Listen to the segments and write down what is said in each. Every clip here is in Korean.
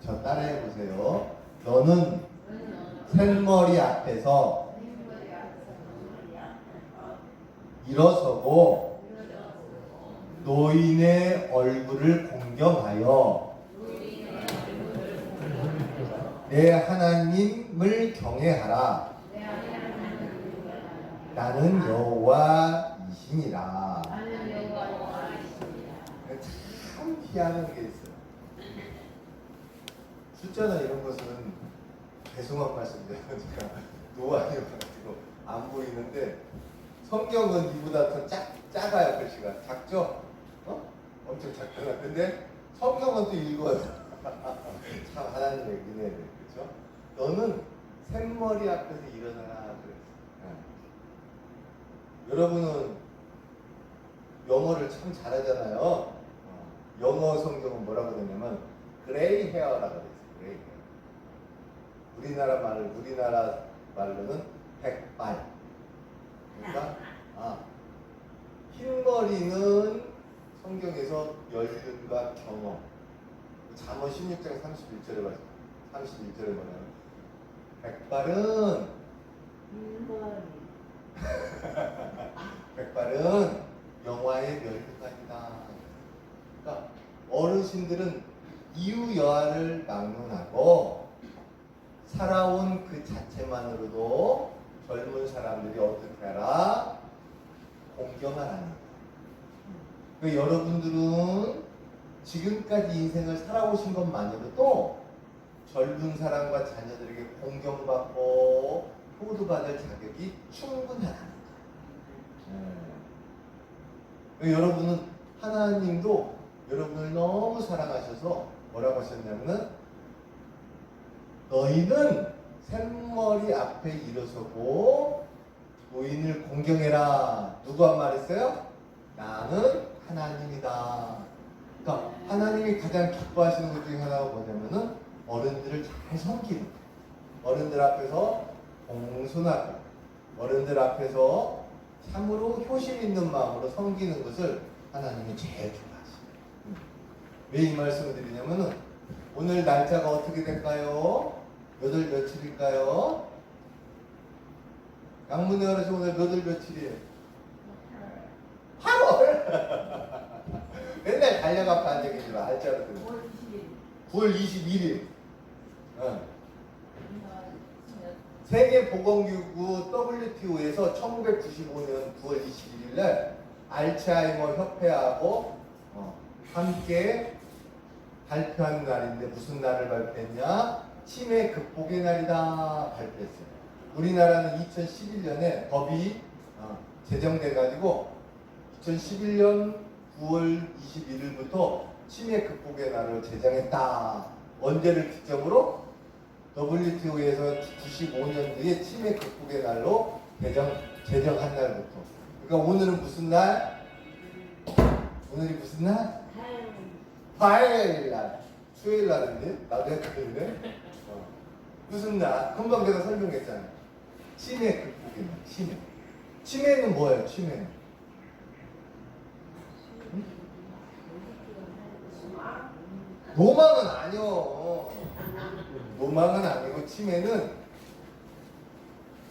저 따라해 보세요. 너는 샘머리 앞에서 일어서고 노인의 얼굴을 공경하여 내 하나님을 경외하라. 나는 여호와이시니라. 참 희한한 게 있어요. 숫자나 이런 것은 배송한 말씀이잖아요. 제가 노안이어가지고 안 보이는데 성경은 이보다 더 작아요. 글씨가 작죠? 엄청 작잖아. 근데 성경은 또 읽어요. 참 하나님의 은혜를. 그렇죠? 너는 샘머리 앞에서 일어나라 그랬어요. 여러분은 영어를 참 잘하잖아요. 영어 성경은 뭐라고 되냐면 그레이 헤어라고 되어 있어요. 그레이 헤어. 우리나라 말로는 백발. 그러니까 흰머리는 성경에서 연륜과 경험. 잠언 16장 31절에 봐요. 31절에 뭐냐면 백발은 백발은 영화의 멸류관이다. 그러니까 어르신들은 이유 여하를 막론하고 살아온 그 자체만으로도 젊은 사람들이 어떻게 하라? 공경하라는 거예요. 그 여러분들은 지금까지 인생을 살아오신 것만으로도 젊은 사람과 자녀들에게 공경받고 호도받을 자격이 충분하다는 거예요. 여러분은 하나님도 여러분을 너무 사랑하셔서 뭐라고 하셨냐면은 너희는 샘머리 앞에 일어서고 노인을 공경해라. 누가 말했어요? 나는 하나님이다. 그러니까 하나님이 가장 기뻐하시는 것 중에 하나가 뭐냐면은 어른들을 잘 섬기는 거예요. 어른들 앞에서 공손하고 어른들 앞에서 참으로 효심 있는 마음으로 섬기는 것을 하나님이 제일 좋아하시죠. 왜 이 말씀을 드리냐면은 오늘 날짜가 어떻게 될까요? 몇 월 며칠일까요? 양문의 어르신 오늘 몇 월 며칠이에요? 8월! 맨날 달려갖고 앉아계시라 알자로 들어. 9월 21일. 세계보건기구 WTO에서 1995년 9월 21일 날 알츠하이머 협회하고 함께 발표한 날인데 무슨 날을 발표했냐? 치매 극복의 날이다 발표했어요. 우리나라는 2011년에 법이 제정돼가지고 2011년 9월 21일부터 치매 극복의 날을 제정했다. 언제를 기점으로? WTO에서 95년도에 치매 극복의 날로 제정한 날부터. 그러니까 오늘은 무슨 날? 오늘이 무슨 날? 화요일 날. 수요일 날인데? 나도 헷갈리네. 무슨 날? 금방 내가 설명했잖아요. 치매 극복의 날. 치매. 치매는 뭐예요? 치매는? 노망은 아니요. 노망은 아니고 치매는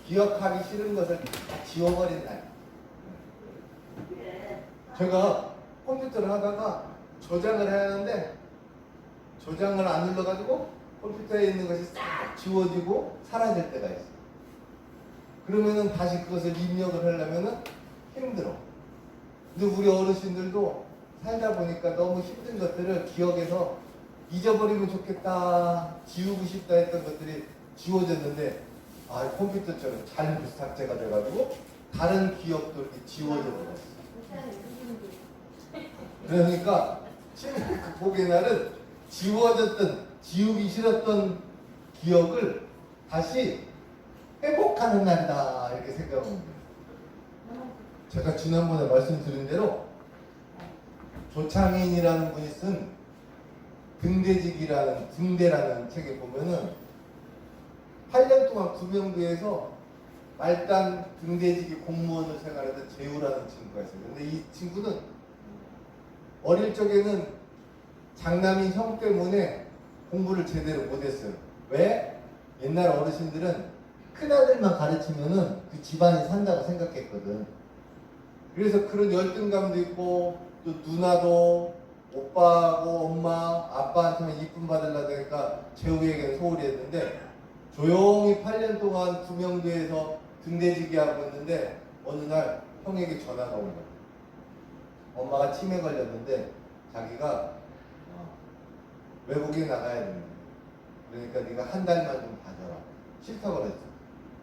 기억하기 싫은 것을 다 지워버린 날. 제가 컴퓨터를 하다가 저장을 해야 하는데 저장을 안 눌러가지고 컴퓨터에 있는 것이 싹 지워지고 사라질 때가 있어요. 그러면은 다시 그것을 입력을 하려면은 힘들어. 근데 우리 어르신들도 살다 보니까 너무 힘든 것들을 기억해서 잊어버리면 좋겠다, 지우고 싶다 했던 것들이 지워졌는데 컴퓨터처럼 잘못 삭제가 돼가지고 다른 기억도 이렇게 지워져 버렸어. 그러니까 치매 극복의 날은 지우기 싫었던 기억을 다시 회복하는 날이다 이렇게 생각하면 돼요. 제가 지난번에 말씀드린 대로 조창인이라는 분이 쓴 등대라는 책에 보면은 8년 동안 구명도에서 말단 등대지기 공무원을 생활하던 재우라는 친구가 있어요. 근데 이 친구는 어릴 적에는 장남인 형 때문에 공부를 제대로 못했어요. 왜? 옛날 어르신들은 큰아들만 가르치면은 그 집안이 산다고 생각했거든. 그래서 그런 열등감도 있고, 또 누나도 오빠하고 엄마, 아빠한테만 이쁨 받으려다 보니까 재욱이에게는 소홀히 했는데, 조용히 8년 동안 구명대에서 등대지기 하고 있는데 어느 날 형에게 전화가 온 거야. 엄마가 치매 걸렸는데 자기가 외국에 나가야 된다. 그러니까 네가 한 달만 좀 봐줘라. 싫다고 그랬어.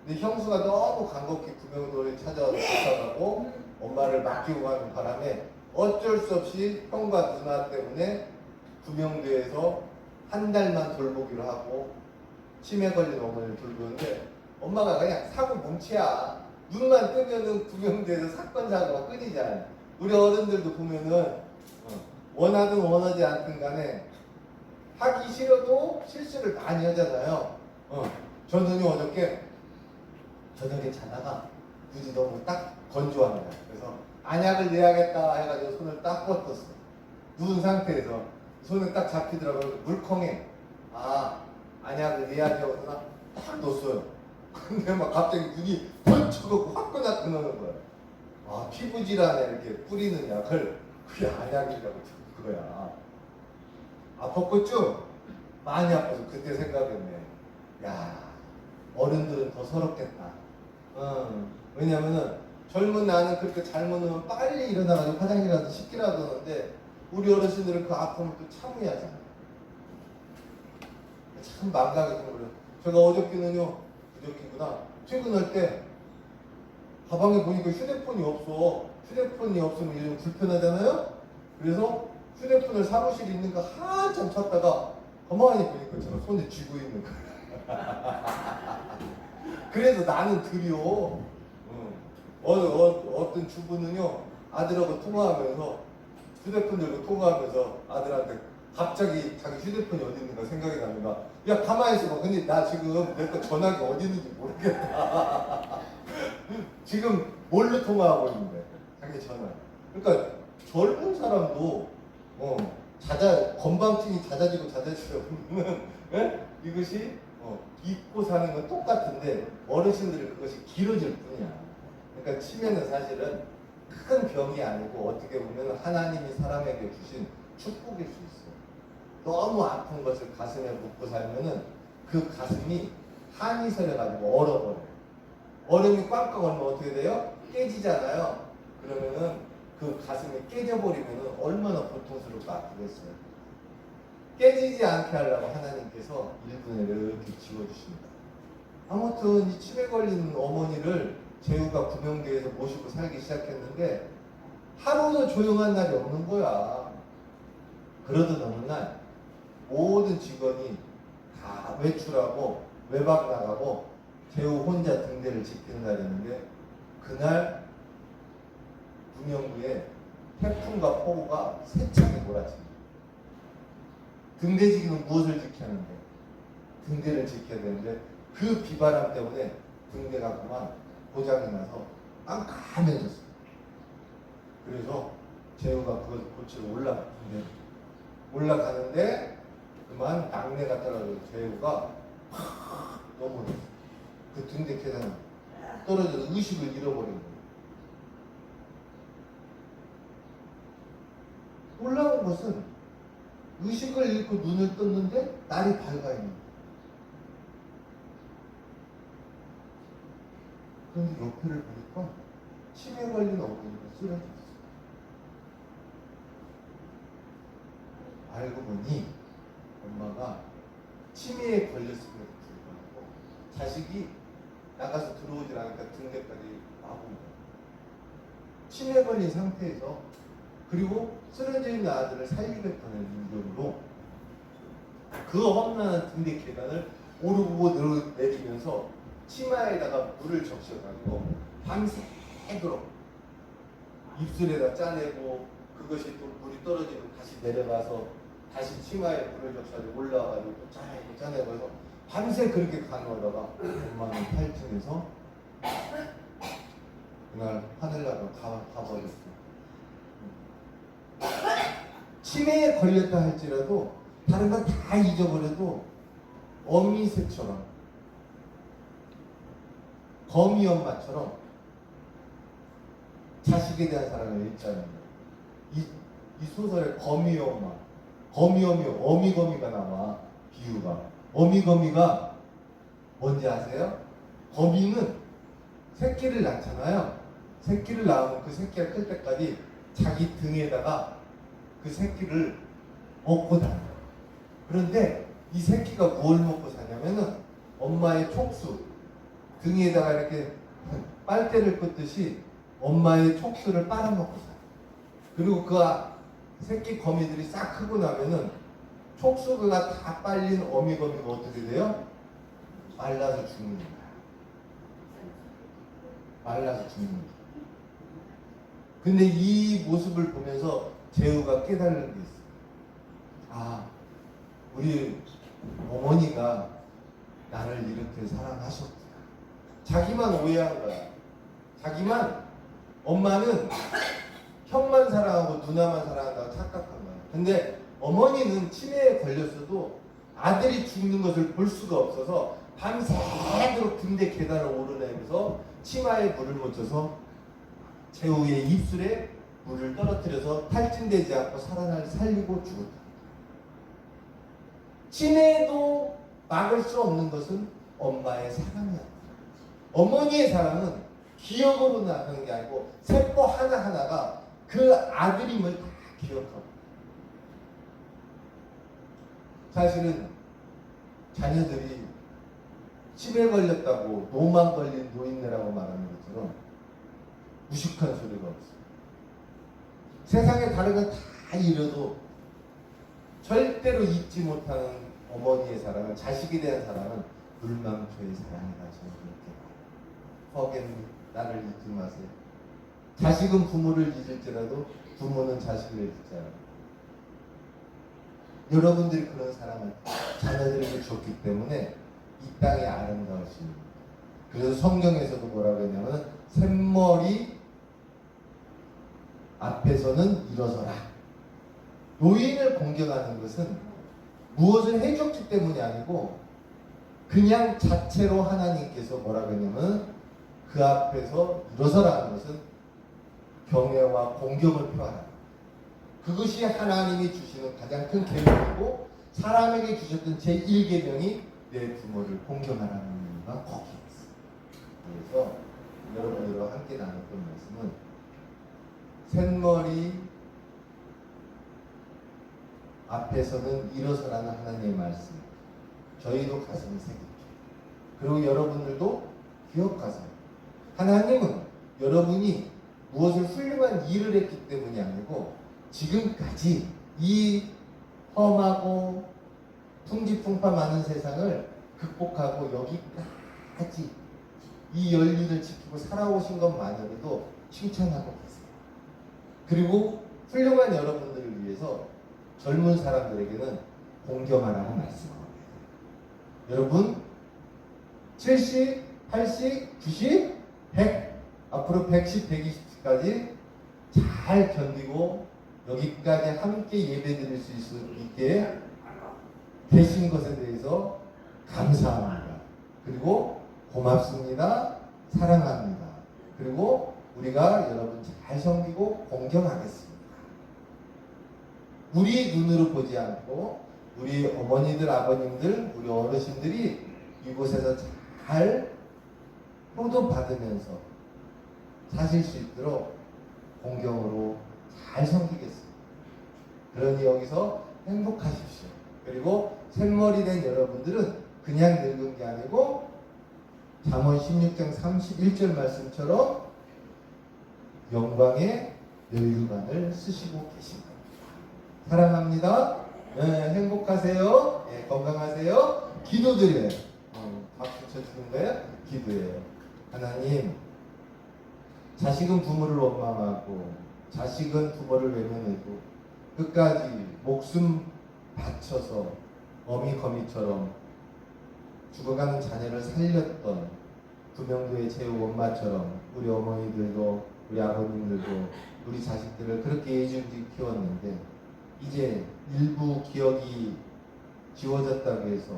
근데 형수가 너무 간곡히 구명도를 찾아와서 부탁하고 엄마를 맡기고 가는 바람에 어쩔 수 없이 형과 누나 때문에 구명도에서 한 달만 돌보기로 하고 치매 걸린 어머니를 돌보는데 엄마가 그냥 사고 뭉치야. 눈만 뜨면은 구명도에서 사건 사고가 끊이잖아. 우리 어른들도 보면은 원하든 원하지 않든 간에 하기 싫어도 실수를 많이 하잖아요. 저는 어저께 저녁에 자다가 눈이 너무 딱 건조합니다. 그래서 안약을 내야겠다 해가지고 손을 딱 뻗었어. 누운 상태에서 손을 딱 잡히더라고요. 물컹해. 안약을 내야지 하고서 딱 놓았어요. 근데 막 갑자기 눈이 번쩍하고 화끈화끈 하는 거야. 피부 질환에 이렇게 뿌리는 약을 그게 안약이라고 듣는 거야. 아팠겠죠? 많이 아파서 그때 생각했네. 야, 어른들은 더 서럽겠다. 왜냐면은 젊은 나는 그렇게 잘못 누면 빨리 일어나가지고 화장이라도 씻기라도 하는데 우리 어르신들은 그 아픔을 또 참아야 하잖아요. 참 망각이 되는 제가 어저께는요, 그저께구나. 퇴근할 때 가방에 보니까 휴대폰이 없어. 휴대폰이 없으면 요즘 불편하잖아요? 그래서 휴대폰을 사무실에 있는 거 한참 찾다가 가만히 보니까 제가 손에 쥐고 있는 거야. 그래도 나는 드려. 어떤 주부는요, 아들하고 통화하면서 휴대폰 들고 통화하면서 아들한테 갑자기 자기 휴대폰이 어디 있는가 생각이 납니다. 야, 가만히 있어봐. 근데 나 지금 내 거 전화기 어디 있는지 모르겠다. 지금 뭘로 통화하고 있는데? 자기 전화. 그러니까 젊은 사람도 건방증이 잦아지고 잦아지면 이것이 잊고 사는 건 똑같은데 어르신들은 그것이 길어질 뿐이야. 그러니까 치매는 사실은 큰 병이 아니고 어떻게 보면 하나님이 사람에게 주신 축복일 수 있어. 너무 아픈 것을 가슴에 묻고 살면은 그 가슴이 한이 서려가지고 얼어버려요. 얼음이 꽝꽝 얼면 어떻게 돼요? 깨지잖아요. 그러면은 그 가슴이 깨져버리면은 얼마나 고통스럽고 아프겠어요. 깨지지 않게 하려고 하나님께서 일분을 이렇게 지워주십니다. 아무튼 이 치매 걸린 어머니를 재우가 구명대에서 모시고 살기 시작했는데 하루도 조용한 날이 없는 거야. 그러던 어느 날 모든 직원이 다 외출하고 외박 나가고 재우 혼자 등대를 지키는 날이었는데 그날 구명구에 태풍과 폭우가 세차게 몰아칩니다. 등대지기는 무엇을 지켜야 하는데? 등대를 지켜야 되는데 그 비바람 때문에 등대가 그만 고장이 나서 깜깜해졌어요. 그래서 재우가 그것을 고치러 올라가는데 그만 낙뢰가 떨어져서 재우가 넘어졌어요. 그 등대 계단 떨어져서 의식을 잃어버린 거예요. 놀라운 것은 의식을 잃고 눈을 떴는데 날이 밝아 있는 거예요. 그런데 옆에를 보니까 치매 걸린 어머니가 쓰러져 있어요. 알고 보니 엄마가 치매에 걸렸음에도 불구하고 자식이 나가서 들어오질 않으니까 등대까지 와본 거예요. 치매 걸린 상태에서 그리고 쓰러져 있는 아들을 살리겠다는 의도로 그 험난한 등대 계단을 오르고 내리면서 치마에다가 물을 적셔가지고 밤새도록 입술에다 짜내고 그것이 또 물이 떨어지면 다시 내려가서 다시 치마에 물을 적셔가지고 올라와가지고 또 짜내고 해서 밤새 그렇게 간호하다가 엄마는 8층에서 그날 하늘나라로 가버렸어요. 치매에 걸렸다 할지라도 다른 건 다 잊어버려도 어미새처럼 거미 엄마처럼 자식에 대한 사랑을 읽자는 거예요. 이 소설에 거미 엄마, 어미거미가 나와. 비유가 어미거미가 뭔지 아세요? 거미는 새끼를 낳잖아요. 새끼를 낳으면 그 새끼가 클 때까지 자기 등에다가 그 새끼를 업고 다녀요. 그런데 이 새끼가 뭘 먹고 사냐면은 엄마의 촉수, 등에다가 이렇게 빨대를 꽂듯이 엄마의 촉수를 빨아먹고 살아요. 그리고 그 새끼 거미들이 싹 크고 나면은 촉수가 다 빨린 어미거미가 어떻게 돼요? 말라서 죽는 거야. 말라서 죽는 거야. 근데 이 모습을 보면서 재우가 깨달은 게 있어요. 아, 우리 어머니가 나를 이렇게 사랑하셨구나. 자기만 오해한 거야. 자기만, 엄마는 형만 사랑하고 누나만 사랑한다고 착각한 거야. 근데 어머니는 치매에 걸렸어도 아들이 죽는 것을 볼 수가 없어서 밤새도록 등대 계단을 오르내면서 치마에 물을 묻혀서 재우의 입술에 물을 떨어뜨려서 탈진되지 않고 살리고 죽었다. 치매도 막을 수 없는 것은 엄마의 사랑이야. 어머니의 사랑은 기억으로 나가는 게 아니고 세포 하나하나가 그 아들임을 다 기억하고. 사실은 자녀들이 치매 걸렸다고 노만 걸린 노인네라고 말하는 것처럼 무식한 소리가 없어요. 세상에 다른 건 다 잃어도 절대로 잊지 못하는 어머니의 사랑은, 자식에 대한 사랑은 물망초의 사랑이다. 저는 그렇게 허겐 나를 잊지 마세요. 자식은 부모를 잊을지라도 부모는 자식을 잊지 않아요. 여러분들이 그런 사랑을 자녀들에게 줬기 때문에 이 땅의 아름다우십니다. 그래서 성경에서도 뭐라고 했냐면 샘머리 앞에서는 일어서라. 노인을 공경하는 것은 무엇을 해줬기 때문이 아니고 그냥 자체로 하나님께서 뭐라고 했냐면 그 앞에서 일어서라 하는 것은 경외와 공경을 표하라. 그것이 하나님이 주시는 가장 큰 계명이고 사람에게 주셨던 제1계명이 내 부모를 공경하라는 이유가 거기에 있어요. 그래서 여러분들과 함께 나눴던 말씀은 샘머리 앞에서는 일어서라는 하나님의 말씀, 저희도 가슴에 새깁시다. 그리고 여러분들도 기억하세요. 하나님은 여러분이 무엇을 훌륭한 일을 했기 때문이 아니고 지금까지 이 험하고 풍지풍파 많은 세상을 극복하고 여기까지 이 연륜을 지키고 살아오신 것만으로도 칭찬하고 계세요. 그리고 훌륭한 여러분들을 위해서 젊은 사람들에게는 공경하라고 말씀합니다. 여러분 70, 80, 90, 100 앞으로 110, 120까지 잘 견디고 여기까지 함께 예배드릴 수 있게 되신 것에 대해서 감사합니다. 그리고 고맙습니다. 사랑합니다. 그리고 우리가 여러분 잘 섬기고 공경하겠습니다. 우리 눈으로 보지 않고 우리 어머니들, 아버님들, 우리 어르신들이 이곳에서 잘 효도받으면서 사실 수 있도록 공경으로 잘 섬기겠습니다. 그러니 여기서 행복하십시오. 그리고 샘머리 된 여러분들은 그냥 늙은 게 아니고 잠언 16장 31절 말씀처럼 영광의 멸류관을 쓰시고 계십니다. 사랑합니다. 네, 행복하세요. 네, 건강하세요. 기도드려요. 박수 쳐주는 거예요? 기도해요. 하나님, 자식은 부모를 원망하고 자식은 부모를 외면하고 끝까지 목숨 바쳐서 어미거미처럼 죽어가는 자녀를 살렸던 구명도의 제후 엄마처럼 우리 어머니들도 우리 아버님들도 우리 자식들을 그렇게 애증지 키웠는데 이제 일부 기억이 지워졌다고 해서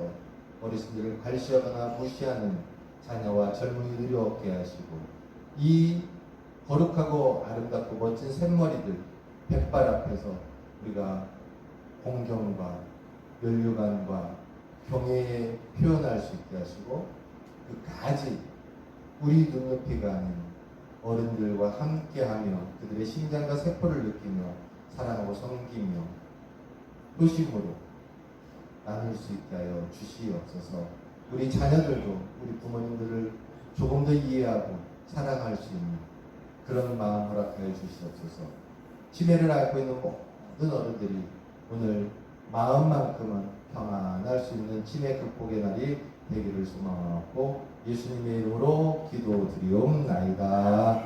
어르신들을 관시하거나 무시하는 자녀와 젊은이들이 없게 하시고, 이 거룩하고 아름답고 멋진 샘머리들 백발 앞에서 우리가 공경과 면류관과 경외에 표현할 수 있게 하시고, 그 가지 우리 눈높이가 아닌 어른들과 함께하며 그들의 심장과 세포를 느끼며 사랑하고 섬기며 효심으로 나눌 수 있게 하여 주시옵소서. 우리 자녀들도 우리 부모님들을 조금 더 이해하고 사랑할 수 있는 그런 마음 허락하여 주시옵소서. 치매를 앓고 있는 모든 어른들이 오늘 마음만큼은 평안할 수 있는 치매 극복의 날이 되기를 소망하고 예수님의 이름으로 기도드리옵나이다.